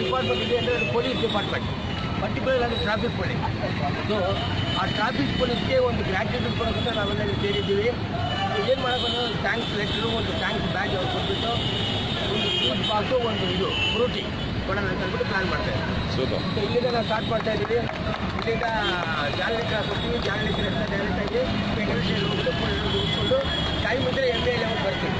Department ಇದೆ ಅಂದರೆ police department, particular ಆಗಿ ಟ್ರಾಫಿಕ್ ಪೊಲೀಸ್. ಸೊ ಆ ಟ್ರಾಫಿಕ್ ಪೊಲೀಸ್ಗೆ ಒಂದು ಗ್ರ್ಯಾಟಿಟ್ಯೂಡ್ ಕೊಡೋದಕ್ಕೆ ನಾವೆಲ್ಲ ಸೇರಿದ್ದೀವಿ. ಏನು ಮಾಡೋದು, ಥ್ಯಾಂಕ್ಸ್ ಲೆಟ್ರು, ಒಂದು ಥ್ಯಾಂಕ್ಸ್ ಬ್ಯಾಗ್ ಅವ್ರು ಕೊಟ್ಬಿಟ್ಟು ಒಂದು ಫ್ರೂಟ್ ಬಾಕ್ಸು, ಒಂದು ಇದು ಫ್ರೂಟಿ ಕೊಡೋಣ ಅಂತ ಹೇಳ್ಬಿಟ್ಟು ಪ್ಲ್ಯಾನ್ ಮಾಡ್ತಾಯಿದ್ದೀವಿ. ಸೊ ಇಲ್ಲಿಂದ ನಾವು ಸ್ಟಾರ್ಟ್ ಮಾಡ್ತಾ ಇದ್ದೀವಿ. ಇಲ್ಲಿಂದ ಜಾಲರಿ ಕ್ರಾಸ್ ಹೋಗ್ತೀವಿ, ಜಾಲರಿ ಕ್ರಾಸ್ನ ಡೈರೆಕ್ಟಾಗಿ ಬೆಂಗಳೂರು ಹೋಗ್ಕೊಂಡು ಟೈಮ್ ಇದ್ದರೆ MA ಲೆವೆಲ್ ಬರ್ತೀವಿ.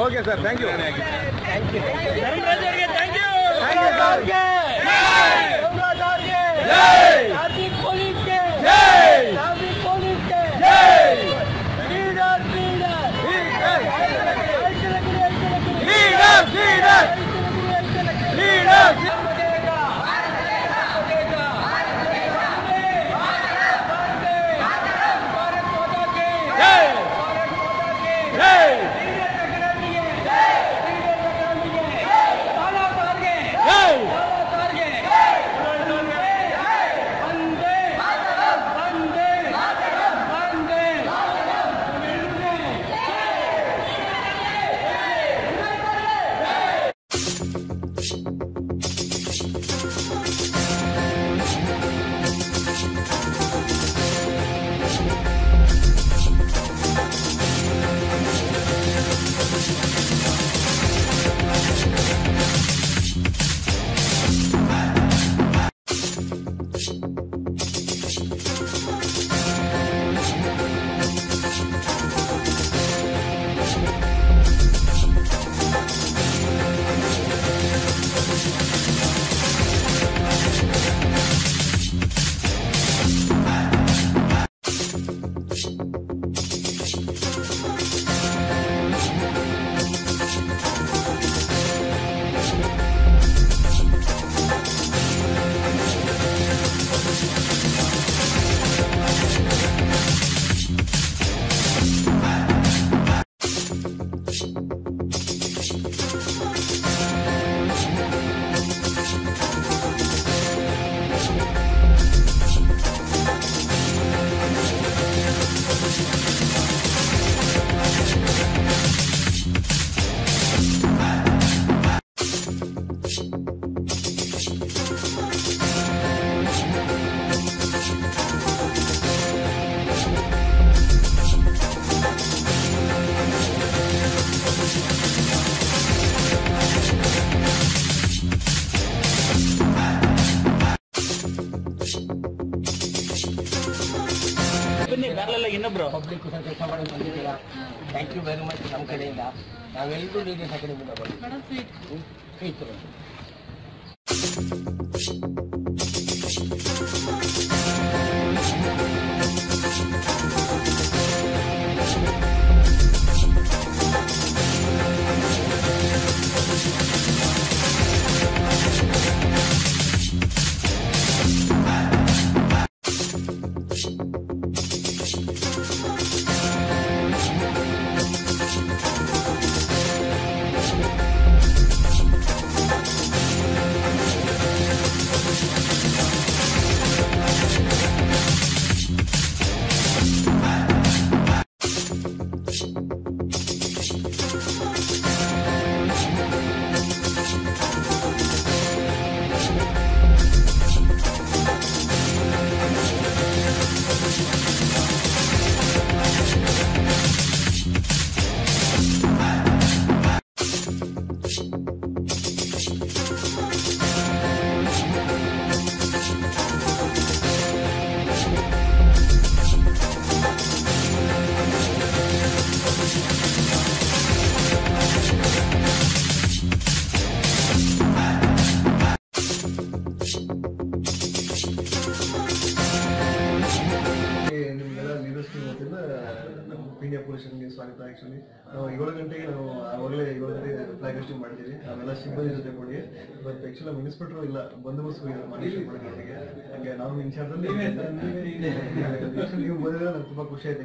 Okay sir, thank you. you. Public ಕೆಲಸ ಮಾಡಿ ಬಂದಿದ್ದೀರಾ. Thank you very much. ನಮ್ಮ ಕಡೆಯಿಂದ ನಾವೆಲ್ಲರೂ ಲೀಡರ್ಸ್ ಅಕಾಡೆಮಿಯಿಂದ ಬಂದಿದ್ದೀವಿ. ಸ್ವೀಟ್ ಇಂಡಿಯಾ ಪೊಲೀಸ್ಗೆ ಸ್ವಾಗತ. ಆ್ಯಕ್ಚುಲಿ ನಾವು 7 ಗಂಟೆಗೆ ನಾವು ಆವಾಗಲೇ 7 ಗಂಟೆಗೆ ಫ್ಲಾಗ್ ಹಾಸ್ಟಿಂಗ್ ಮಾಡಿದ್ದೀವಿ. ನಾವೆಲ್ಲ ಸಿಬ್ಬಂದಿ ಜೊತೆ ಕೂಡಿ ಇವತ್ತು ಆ್ಯಕ್ಚುಲಿ ನಮ್ಮ ಇನ್ಸ್ಪೆಕ್ಟರ್ ಇಲ್ಲ, ಬಂದೋಬಸ್ತ್ ಮಾಡಿ ಗಂಟೆಗೆ. ಹಾಗೆ ನಾವು ಇನ್ಚಾರ್ಜಲ್ಲಿ ನೀವು ಬಂದಿದ್ರೆ ನಂಗೆ ತುಂಬ ಖುಷಿ ಆಯ್ತು.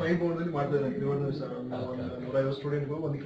5 ಬೌಂಡಲ್ಲಿ ಮಾಡ್ತಾ ಇದ್ದಾರೆ ತ್ರಿವರ್ಣ ಸರ್. ಒಂದು 150 ಸ್ಟೂಡೆಂಟ್ಗಳು ಒಂದು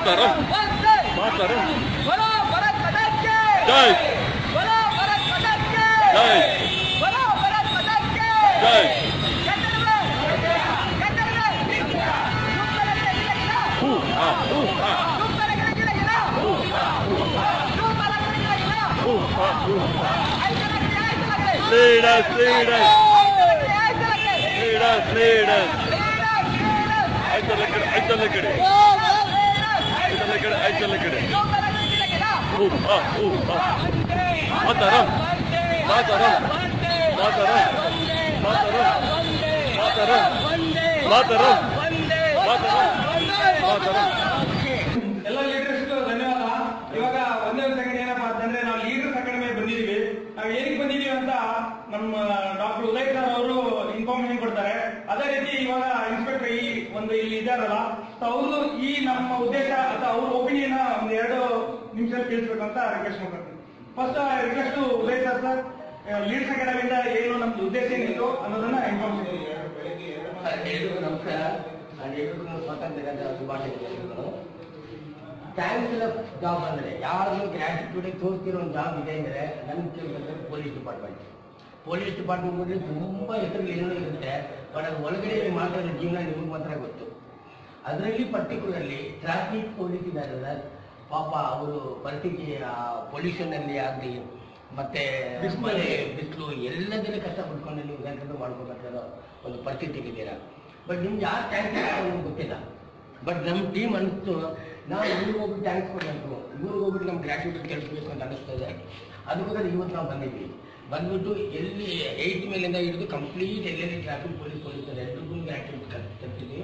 ಮಾತಾರಂ ಮಾತಾರಂ बोलो भारत माता की जय बोलो भारत माता की जय बोलो भारत माता की जय Leaders, leaders, leaders, leaders. Mataram, Mataram, Mataram, Mataram, Mataram, Mataram, Mataram. ಎಲ್ಲ ಲೀಡರ್ಸ್ ಧನ್ಯವಾದ. ಇವಾಗ ಒಂದೇ ಒಂದು ಸೆಕೆಂಡ್ ಏನಪ್ಪಾ ಅಂತಂದ್ರೆ ನಾವು ಲೀಡರ್ಸ್ ಅಕಾಡೆಮಿ ಬಂದಿದೀವಿ. ನಾವು ಏನಕ್ಕೆ ಬಂದಿದೀವಿ ಅಂತ ನಮ್ಮ ಡಾಕ್ಟರ್ ಉದಯ್ ಸರ್ ಅವರು ಇನ್ಫಾರ್ಮೇಶನ್ ಕೊಡ್ತಾರೆ. ಅದೇ ರೀತಿ ಇವಾಗ ಇನ್ಸ್ಪೆಕ್ಟರ್ ಇಲ್ಲಿ ಇದ್ದಾರಲ್ಲ, ಅವರು ಈ ನಮ್ಮ ಉದ್ದೇಶ ಅಥವಾ ಅವ್ರ ಒಪಿನಿಯನ್ ಒಂದು 2 ನಿಮಿಷದಲ್ಲಿ ತಿಳಿಸ್ಬೇಕಂತ ರಿಕ್ವೆಸ್ಟ್ ಮಾಡ್ತೀನಿ. First request Uday sir leaders ಅಕಾಡೆಮಿಯಿಂದ ಏನು ನಮ್ದು ಉದ್ದೇಶ ಏನಿತ್ತು ಅನ್ನೋದನ್ನ ಇನ್ಫಾರ್ಮೇಶನ್. ಎಲ್ರಿಗೂ ನಮಸ್ಕಾರ. ನಾನು ಎಲ್ರಿಗೂ ಸ್ವಾತಂತ್ರ್ಯ ಶುಭಾಶಯಗಳು. ಥ್ಯಾಂಕ್ಸ್ ಜಾಬ್ ಅಂದರೆ ಯಾರು ಗ್ರ್ಯಾಟಿಟ್ಯೂಡಿಗೆ ತೋರಿಸ್ತಿರೋ ಒಂದು ಜಾಬ್ ಇದೆ ಅಂದರೆ ನನಗೆ ಕೇಳಿದ್ರೆ ಪೊಲೀಸ್ ಡಿಪಾರ್ಟ್ಮೆಂಟ್ನಲ್ಲಿ ತುಂಬ ಹೆಸರು ಏನೋ ಇರುತ್ತೆ. ಬಟ್ ಅದು ಒಳಗಡೆ ಮಾತಾಡೋ ಜೀವನ ನಿಮಗೆ ಮಾತ್ರ ಗೊತ್ತು. ಅದರಲ್ಲಿ ಪರ್ಟಿಕ್ಯುಲರ್ಲಿ ಟ್ರಾಫಿಕ್ ಪೊಲೀಸ್ ಇದ್ದಾರಲ್ಲ, ಪಾಪ ಅವರು ಪರಿಸ್ಥಿತಿ ಪೊಲ್ಯೂಷನ್ನಲ್ಲಿ ಆಗಲಿ ಮತ್ತೆ ಬಿಸಿಲು ಎಲ್ಲದಲ್ಲೇ ಕಷ್ಟಪಟ್ಕೊಂಡು ನೀವು ಕೆಲಸ ಮಾಡ್ಕೋಬೇಕಾದ ಒಂದು ಪರಿಸ್ಥಿತಿಗಿದ್ದೀರಾ. ಬಟ್ ನಿಮ್ಗೆ ಯಾರು ಥ್ಯಾಂಕ್ಸ್ ನಮ್ಗೆ ಗೊತ್ತಿಲ್ಲ. ಬಟ್ ನಮ್ಮ ಟೀಮ್ ಅನಿಸ್ತು ನಾವು ಇವ್ರಿಗೆ ಹೋಗ್ಬಿಟ್ಟು ಥ್ಯಾಂಕ್ಸ್ ಕೊಡಬೇಕು, ಇವ್ರಿಗೆ ಹೋಗ್ಬಿಟ್ಟು ನಮ್ಮ ಗ್ರ್ಯಾಟಿಟ್ಯೂಡ್ ತಿಳಿಸ್ಬೇಕು ಅಂತ ಅನಿಸ್ತದೆ. ಅದಕ್ಕೋಸ್ಕರ ಇವತ್ತು ನಾವು ಬಂದಿದ್ವಿ. ಬಂದ್ಬಿಟ್ಟು ಎಲ್ಲಿ 8 ಮೇಲಿಂದ ಹಿಡಿದು ಕಂಪ್ಲೀಟ್ ಎಲ್ಲೆಲ್ಲಿ ಟ್ರಾಫಿಕ್ ಪೊಲೀಸ್ ಎಲ್ರಿಗೂ ಗ್ರ್ಯಾಟಿಟ್ಯೂಡ್ ಕಲ್ತಿದ್ದೀವಿ.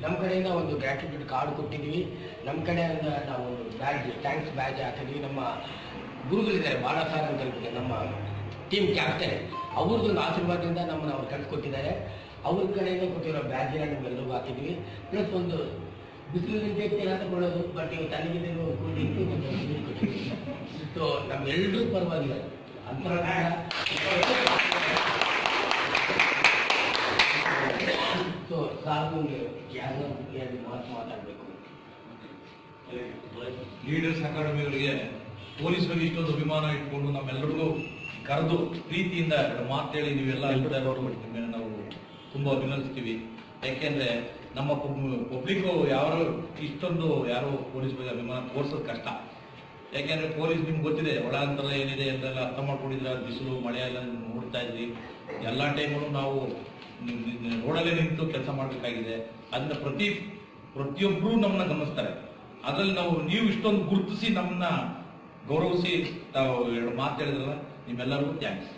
ನಮ್ಮ ಕಡೆಯಿಂದ ಒಂದು ಗ್ರ್ಯಾಟಿಟ್ಯೂಡ್ ಕಾರ್ಡ್ ಕೊಟ್ಟಿದ್ವಿ. ನಮ್ಮ ಕಡೆಯಿಂದ ನಾವು ಒಂದು ಬ್ಯಾಡ್ಜ್, ಥ್ಯಾಂಕ್ಸ್ ಬ್ಯಾಡ್ಜ್ ಹಾಕಿದ್ವಿ. ನಮ್ಮ ಗುರುಗಳಿದ್ದಾರೆ ಭಾಳ ಸಾರ್ ಅಂತ ಹೇಳ್ಬಿಟ್ಟು ನಮ್ಮ ಟೀಮ್ ಕ್ಯಾಪ್ಟನ್, ಅವ್ರದ್ದೊಂದು ಆಶೀರ್ವಾದದಿಂದ ನಮ್ಮನ್ನು ಅವ್ರು ಕಲ್ತ್ಕೊಟ್ಟಿದ್ದಾರೆ. ಅವ್ರ ಕಡೆಯಿಂದ ಕೊಟ್ಟಿರೋ ಬ್ಯಾಡ್ಜಿನ ನಮ್ಗೆಲ್ಲರಿಗೂ ಹಾಕಿದ್ವಿ. ಪ್ಲಸ್ ಒಂದು ಬಿಸಿಲಿನ ಏನಾದರೂ ಕೊಡೋದು, ಬಟ್ ನೀವು ತನಗಿದ್ರೆ ಕೊಟ್ಟಿದ್ವಿ. ಸೊ ನಮ್ಮೆಲ್ಲರೂ ಪರವಾಗಿಲ್ಲ ಅಂತ ಸೊ ಸಾರ್ವಜನಿಕ ಯಾರು ಮಾತಾಡಬೇಕು. ಲೀಡರ್ಸ್ ಅಕಾಡೆಮಿಗಳಿಗೆ ಪೊಲೀಸರಿಗೆ ಇಷ್ಟೊಂದು ಅಭಿಮಾನ ಇಟ್ಕೊಂಡು ನಮ್ಮೆಲ್ಲರಿಗೂ ಕರೆದು ಪ್ರೀತಿಯಿಂದ ಮಾತೇಳಿ ನೀವೆಲ್ಲ ನಾವು ತುಂಬಾ ಅಭಿನಂದಿಸ್ತೀವಿ. ಯಾಕೆಂದ್ರೆ ನಮ್ಮ ಪಬ್ಲಿಕ್ ಇಷ್ಟೊಂದು ಯಾರು ಪೊಲೀಸ್ ಬಗ್ಗೆ ಅಭಿಮಾನ ತೋರಿಸೋದು ಕಷ್ಟ. ಯಾಕೆಂದ್ರೆ ಪೊಲೀಸ್ ನಿಮ್ಗೆ ಗೊತ್ತಿದೆ ಒಳಾಂತರ ಏನಿದೆ ಅಂತೆಲ್ಲ ಅರ್ಥ ಮಾಡ್ಕೊಂಡಿದ್ರೆ ಬಿಸಿಲು ಮಳೆ ಎಲ್ಲ ನೋಡ್ತಾ ಇದ್ವಿ. ಎಲ್ಲ ಟೈಮಲ್ಲೂ ನಾವು ರೋಡಲ್ಲೇ ನಿಂತು ಕೆಲಸ ಮಾಡಬೇಕಾಗಿದೆ. ಅದನ್ನ ಪ್ರತಿಯೊಬ್ಬರು ನಮ್ಮನ್ನ ಗಮನಿಸ್ತಾರೆ. ಅದ್ರಲ್ಲಿ ನೀವು ಇಷ್ಟೊಂದು ಗುರುತಿಸಿ ನಮ್ಮನ್ನ ಗೌರವಿಸಿ ತಾವು 2 ಮಾತು ಹೇಳಿದ್ರಲ್ಲ, ನಿಮ್ಮೆಲ್ಲರಿಗೂ ಥ್ಯಾಂಕ್ಸ್.